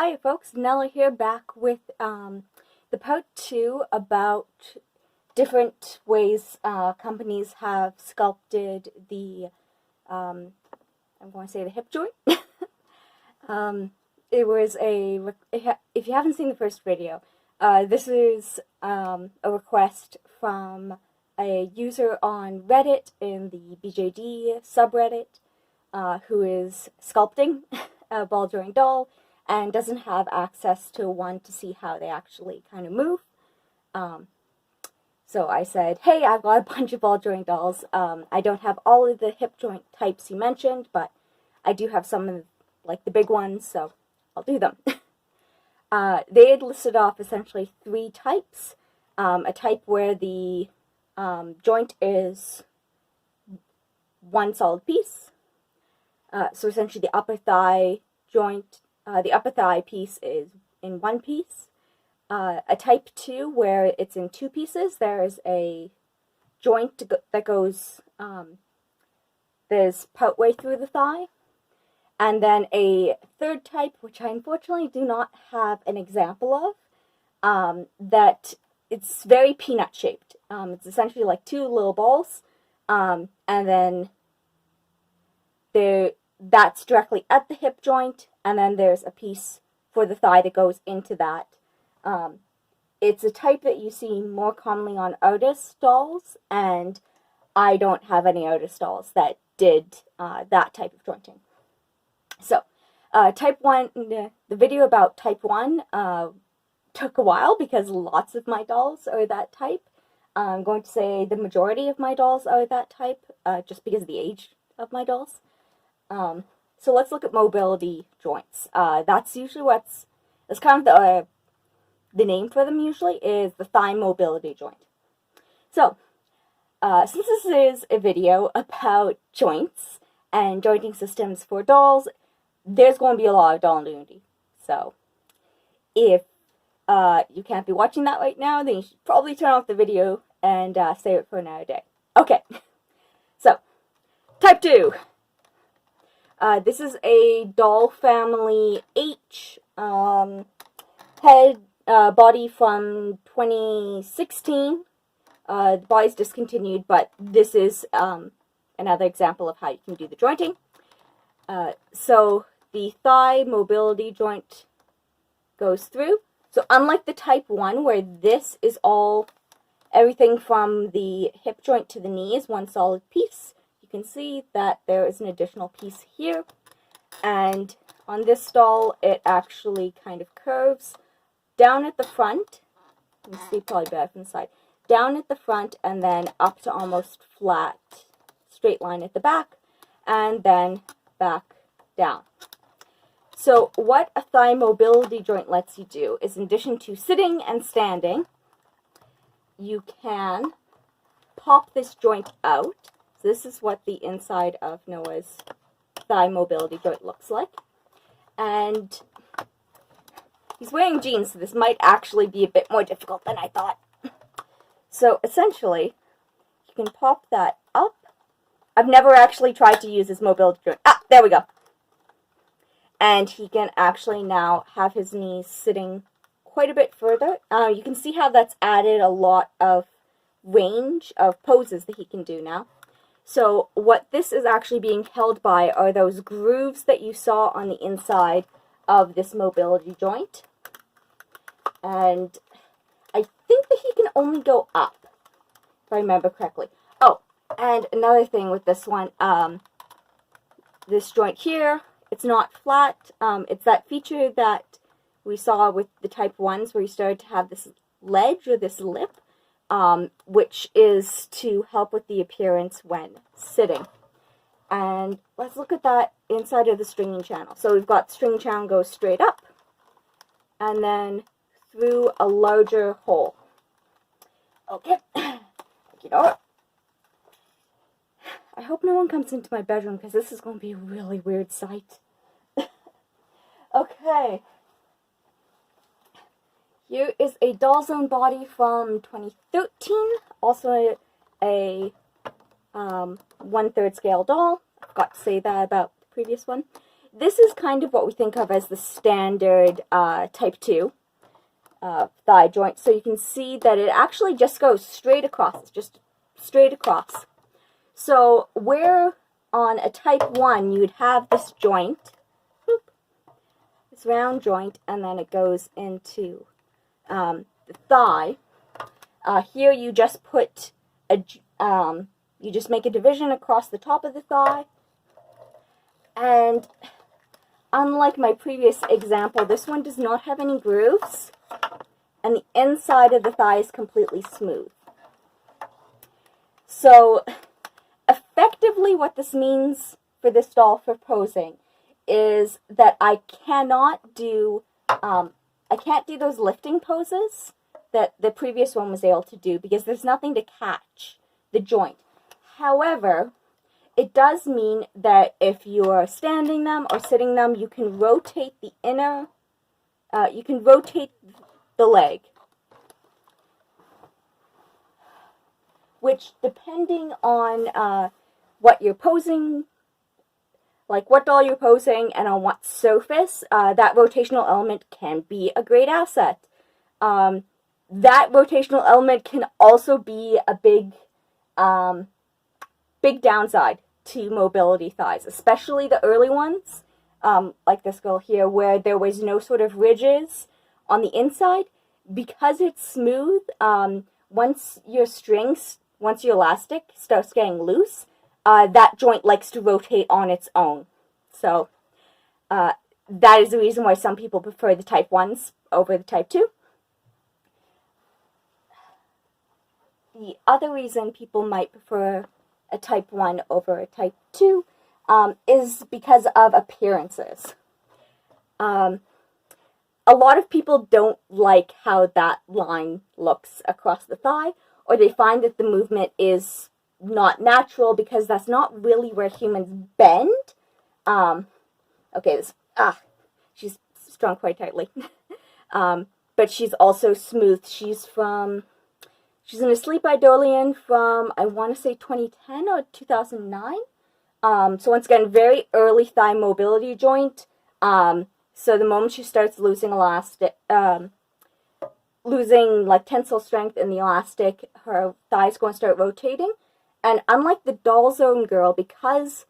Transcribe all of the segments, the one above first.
Hi folks, Nella here, back with the part 2 about different ways companies have sculpted the, I'm going to say the hip joint. It was if you haven't seen the first video, this is a request from a user on Reddit in the BJD subreddit who is sculpting a ball joint doll and doesn't have access to one to see how they actually kind of move. So I said, hey, I've got a bunch of ball joint dolls. I don't have all of the hip joint types you mentioned, but I do have some of like the big ones, so I'll do them. They had listed off essentially 3 types. A type where the joint is one solid piece. So essentially the upper thigh joint, the upper thigh piece is in one piece. A type 2 where it's in 2 pieces. There's a joint that goes, there's partway through the thigh. And then a third type, which I unfortunately do not have an example of, that it's very peanut shaped. It's essentially like 2 little balls, and then that's directly at the hip joint, and then there's a piece for the thigh that goes into that. It's a type that you see more commonly on artist dolls, and I don't have any artist dolls that did that type of jointing. So, type 1, the video about type 1 took a while because lots of my dolls are that type. I'm going to say the majority of my dolls are that type, just because of the age of my dolls. So let's look at mobility joints. That's usually that's kind of the name for them usually, is the thigh mobility joint. So, since this is a video about joints and jointing systems for dolls, there's going to be a lot of doll nudity. So, if you can't be watching that right now, then you should probably turn off the video and save it for another day. Okay, so, type 2. This is a doll family H, head, body from 2016. The body's discontinued, but this is another example of how you can do the jointing. So the thigh mobility joint goes through. So unlike the type 1, where this is everything from the hip joint to the knee is one solid piece, you can see that there is an additional piece here. And on this doll, it actually kind of curves down at the front. You can see probably better from the side. Down at the front and then up to almost flat, straight line at the back, and then back down. So what a thigh mobility joint lets you do is, in addition to sitting and standing, you can pop this joint out. So this is what the inside of Noah's thigh mobility joint looks like. And he's wearing jeans, so this might actually be a bit more difficult than I thought. So essentially, you can pop that up. I've never actually tried to use his mobility joint. Ah, there we go. And he can actually now have his knees sitting quite a bit further. You can see how that's added a lot of range of poses that he can do now. So what this is actually being held by are those grooves that you saw on the inside of this mobility joint. And I think that he can only go up, if I remember correctly. Oh, and another thing with this one, this joint here, it's not flat. It's that feature that we saw with the type 1s where you started to have this ledge or this lip, which is to help with the appearance when sitting. And let's look at that inside of the stringing channel. So we've got stringing channel goes straight up and then through a larger hole. Okay, you know what? I hope no one comes into my bedroom because this is going to be a really weird sight. Okay. Here is a doll's own body from 2013. Also a 1/3 scale doll. I forgot to say that about the previous one. this is kind of what we think of as the standard type 2 thigh joint. So you can see that it actually just goes straight across. It's just straight across. So where on a type 1 you'd have this joint, this round joint, and then it goes into the thigh. Here you just put you just make a division across the top of the thigh, and unlike my previous example, this one does not have any grooves, and the inside of the thigh is completely smooth. So effectively what this means for this doll for posing is that I can't do those lifting poses that the previous one was able to do because there's nothing to catch the joint. However, it does mean that if you are standing them or sitting them, you can rotate the you can rotate the leg, which depending on what you're posing, like what doll you're posing and on what surface, that rotational element can be a great asset. That rotational element can also be a big downside to mobility thighs, especially the early ones, like this girl here, where there was no sort of ridges on the inside. Because it's smooth, once your elastic starts getting loose, that joint likes to rotate on its own. So that is the reason why some people prefer the type 1s over the type 2. The other reason people might prefer a type 1 over a type 2 is because of appearances. A lot of people don't like how that line looks across the thigh, or they find that the movement is not natural because that's not really where humans bend. Okay, she's strung quite tightly. But she's also smooth. She's in a sleep Eidolian from, I want to say 2010 or 2009. So once again, very early thigh mobility joint. So the moment she starts losing losing like tensile strength in the elastic, her thigh's going to start rotating. And unlike the doll zone girl, because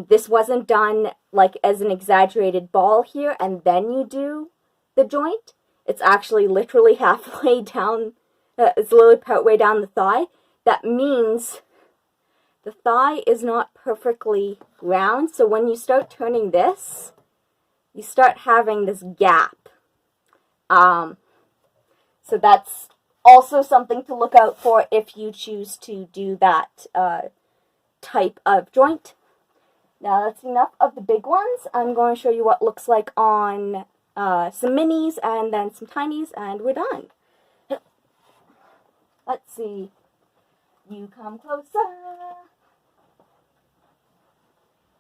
this wasn't done like as an exaggerated ball here and then you do the joint, it's actually literally halfway down. It's literally partway down the thigh. That means the thigh is not perfectly round. So when you start turning this, you start having this gap. So that's also something to look out for if you choose to do that type of joint. Now that's enough of the big ones. I'm going to show you what it looks like on some minis and then some tinies, and we're done. Let's see. You come closer.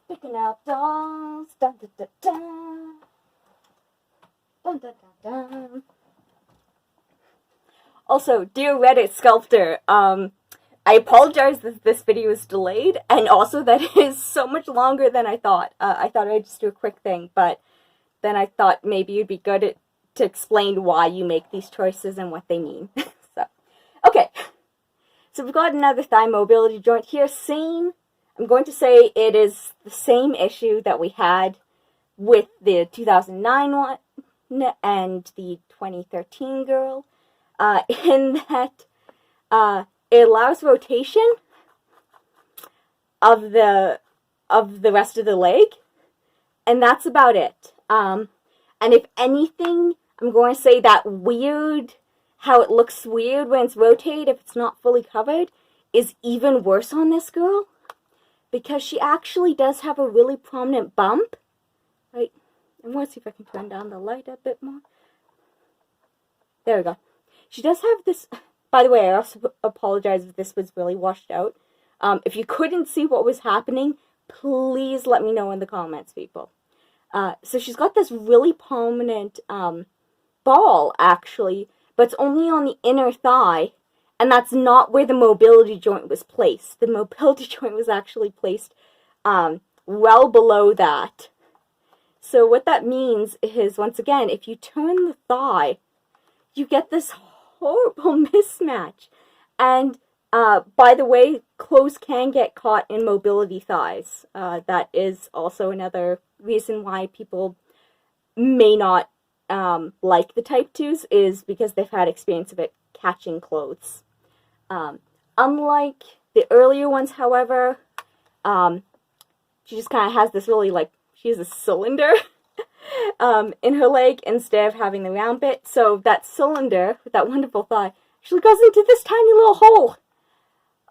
Picking out dolls. Dun, dun, dun, dun. Dun, dun, dun, dun. Also, dear Reddit sculptor, I apologize that this video is delayed, and also that it is so much longer than I thought. I thought I'd just do a quick thing, but then I thought maybe it'd be good to explain why you make these choices and what they mean. Okay, so we've got another thigh mobility joint here. I'm going to say it is the same issue that we had with the 2009 one and the 2013 girl, in that it allows rotation of the rest of the leg, and that's about it. And if anything, I'm going to say that how it looks weird when it's rotated if it's not fully covered is even worse on this girl, because she actually does have a really prominent bump. Right, I want to see if I can turn down the light a bit more. There we go. She does have this. By the way, I also apologize if this was really washed out. If you couldn't see what was happening, please let me know in the comments, people. So she's got this really prominent ball, actually, but it's only on the inner thigh, and that's not where the mobility joint was placed. The mobility joint was actually placed well below that. So what that means is, once again, if you turn the thigh, you get this horrible mismatch. And by the way, clothes can get caught in mobility thighs. That is also another reason why people may not like the Type 2s, is because they've had experience of it catching clothes. Unlike the earlier ones, however, she just kind of has this really, like, she has a cylinder in her leg instead of having the round bit. So that cylinder with that wonderful thigh actually goes into this tiny little hole.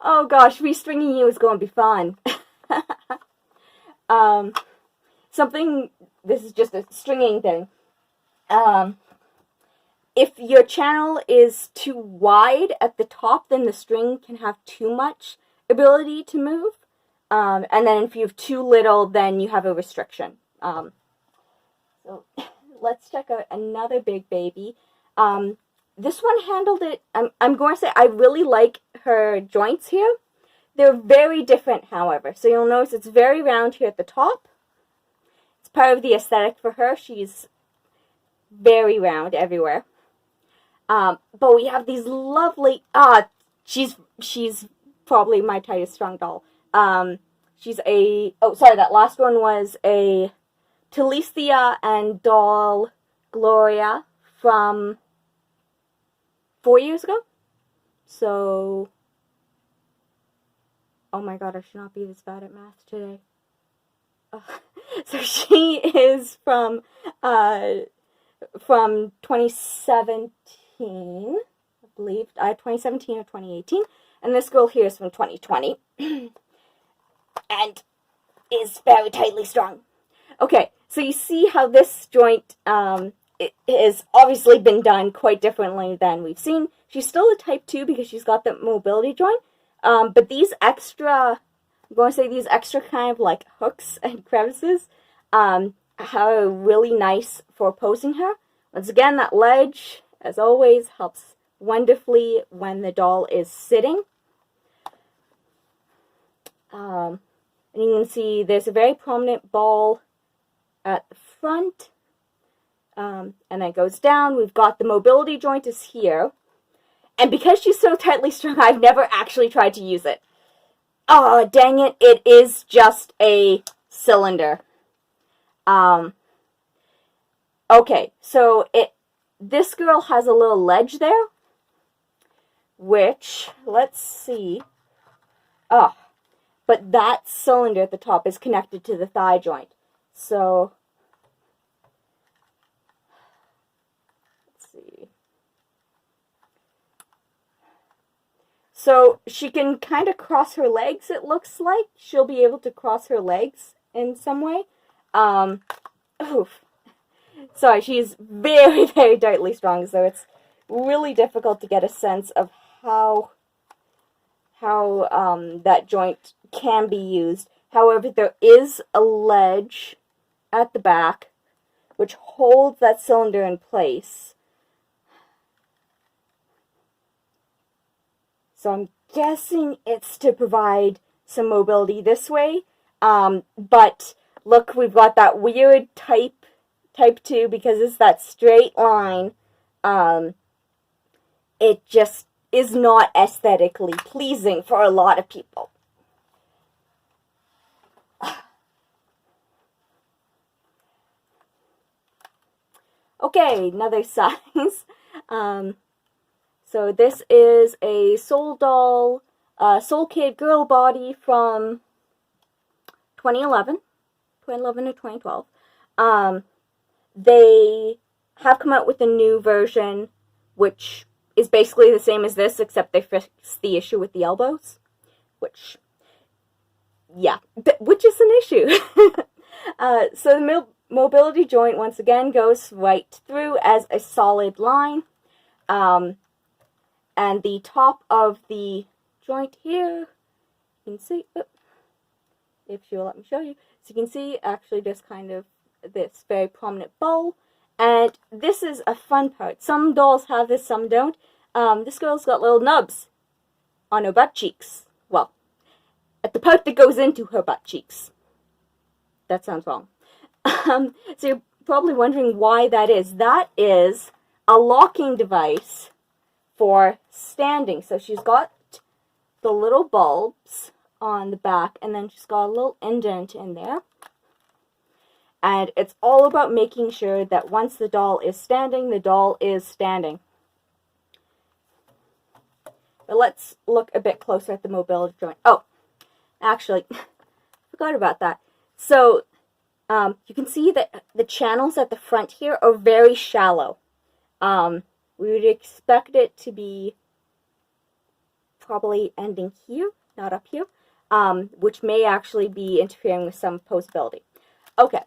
Oh gosh, restringing you is going to be fun. This is just a stringing thing. If your channel is too wide at the top, then the string can have too much ability to move. And then if you have too little, then you have a restriction. So let's check out another big baby. This one handled it, I'm going to say I really like her joints here. They're very different, however. So you'll notice it's very round here at the top. It's part of the aesthetic for her. She's very round everywhere. But we have these lovely, she's probably my tightest strung doll. She's that last one was a Talicia and doll Gloria from 4 years ago. So, oh my god, I should not be this bad at math today. So she is from 2017, I believe, 2017 or 2018, and this girl here is from 2020, and is very tightly strung. Okay, so you see how this joint it has obviously been done quite differently than we've seen. She's still a Type 2 because she's got the mobility joint, but these extra, I'm going to say these extra kind of like hooks and crevices are really nice for posing her. Once again, that ledge, as always, helps wonderfully when the doll is sitting. And you can see there's a very prominent ball at the front. And then it goes down. We've got the mobility joint is here. And because she's so tightly strung, I've never actually tried to use it. Oh, dang it. It is just a cylinder. Okay, so this girl has a little ledge there, which, let's see. But that cylinder at the top is connected to the thigh joint. So, let's see. So she can kind of cross her legs, it looks like. She'll be able to cross her legs in some way. Sorry, she's very, very tightly strung, so it's really difficult to get a sense of how that joint can be used. However, there is a ledge at the back which holds that cylinder in place. So I'm guessing it's to provide some mobility this way. But look, we've got that weird type 2 because it's that straight line. It just is not aesthetically pleasing for a lot of people. Okay, another size. So this is a Soul Doll, Soul Kid girl body from 2011 or 2012. They have come out with a new version, which is basically the same as this, except they fixed the issue with the elbows, which is an issue. So the mobility joint, once again, goes right through as a solid line. And the top of the joint here, you can see, if she will let me show you, so you can see actually just kind of this very prominent bowl. And this is a fun part. Some dolls have this, some don't. This girl's got little nubs on her butt cheeks. Well, at the part that goes into her butt cheeks. That sounds wrong. So you're probably wondering why that is. That is a locking device for standing. So she's got the little bulbs on the back, and then she's got a little indent in there. And it's all about making sure that once the doll is standing, the doll is standing. But let's look a bit closer at the mobility joint. Oh, actually, forgot about that. So you can see that the channels at the front here are very shallow. We would expect it to be probably ending here, not up here, which may actually be interfering with some posability. Okay,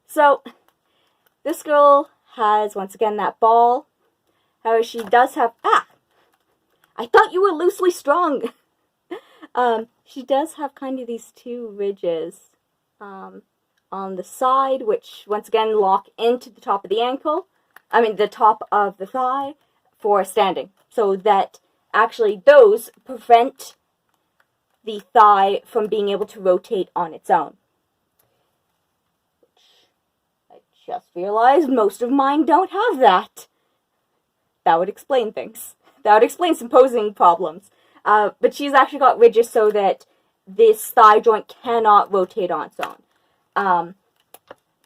so this girl has, once again, that ball. However, she does have, I thought you were loosely strung. She does have kind of these two ridges on the side, which once again lock into the top of the ankle, the top of the thigh for standing, so that actually those prevent the thigh from being able to rotate on its own. Which I just realized most of mine don't have that. That would explain things. That would explain some posing problems. But she's actually got ridges so that this thigh joint cannot rotate on its own.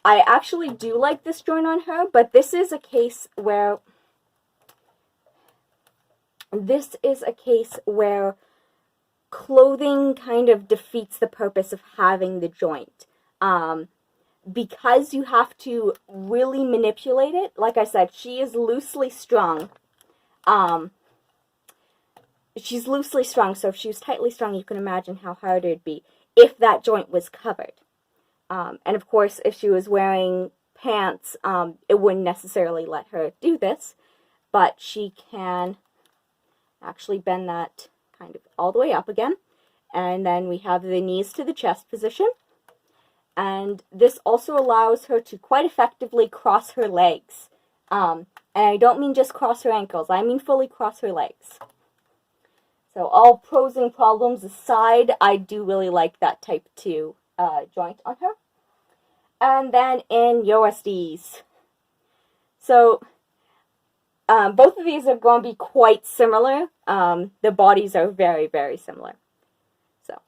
I actually do like this joint on her, but this is a case where clothing kind of defeats the purpose of having the joint. Because you have to really manipulate it. Like I said, she is loosely strung. She's loosely strung, so if she was tightly strung, you can imagine how hard it would be if that joint was covered. And of course, if she was wearing pants, it wouldn't necessarily let her do this, but she can actually bend that kind of all the way up again. And then we have the knees to the chest position. And this also allows her to quite effectively cross her legs. And I don't mean just cross her ankles, I mean fully cross her legs. So all pros and problems aside, I do really like that type 2 joint on her. And then in USDs. So both of these are going to be quite similar. The bodies are very, very similar. So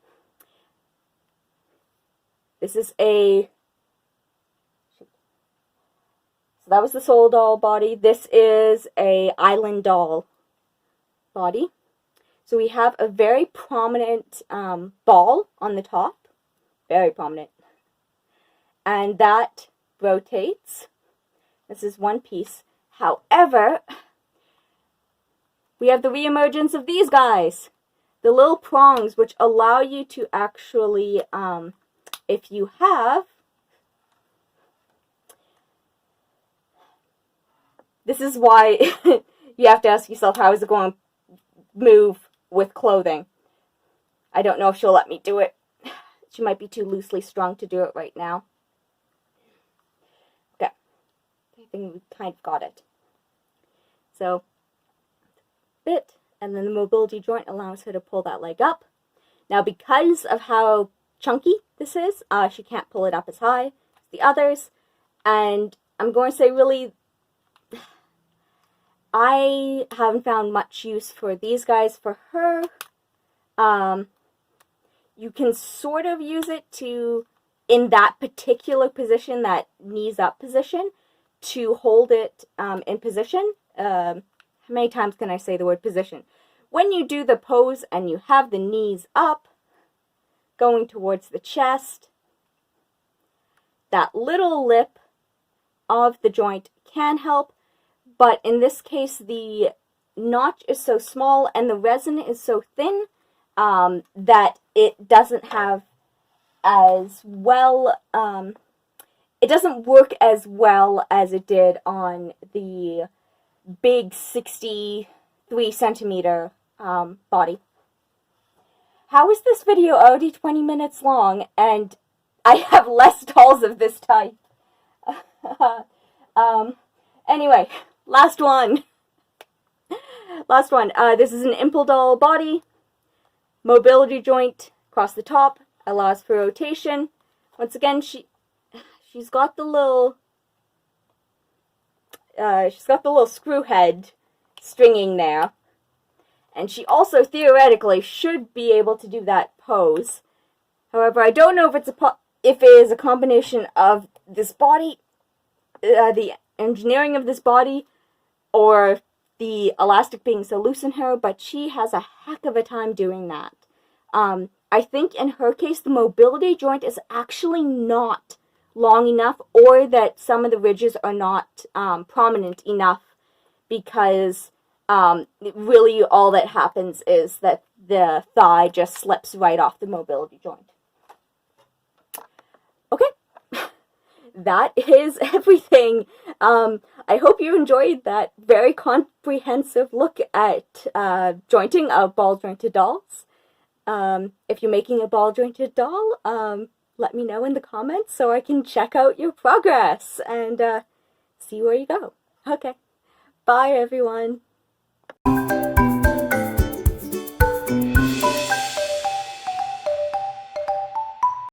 this is so that was the Soul Doll body. This is a Island Doll body. So we have a very prominent ball on the top. Very prominent. And that rotates. This is one piece. However, we have the reemergence of these guys. The little prongs, which allow you to actually, if you have, this is why you have to ask yourself, how is it going to move with clothing? I don't know if she'll let me do it. She might be too loosely strung to do it right now. Okay. I think we kind of got it. So, bit, and then the mobility joint allows her to pull that leg up. Now, because of how chunky this is, she can't pull it up as high as the others. And I'm going to say, really, I haven't found much use for these guys. For her, you can sort of use it to, in that particular position, that knees up position, to hold it in position. How many times can I say the word position? When you do the pose and you have the knees up, going towards the chest, that little lip of the joint can help. But in this case, the notch is so small and the resin is so thin that it doesn't have as well, it doesn't work as well as it did on the big 63 centimeter body. How is this video already 20 minutes long and I have less dolls of this type? Anyway. Last one. This is an Impel doll body. Mobility joint across the top allows for rotation. Once again, she she's got the little screw head stringing there. And she also theoretically should be able to do that pose. However, I don't know if if it is a combination of this body, the engineering of this body, or the elastic being so loose in her, but she has a heck of a time doing that. I think in her case, the mobility joint is actually not long enough, or that some of the ridges are not prominent enough, because really all that happens is that the thigh just slips right off the mobility joint. Okay, that is everything. I hope you enjoyed that very comprehensive look at jointing of ball-jointed dolls. If you're making a ball-jointed doll, let me know in the comments so I can check out your progress and see where you go. Okay, bye everyone.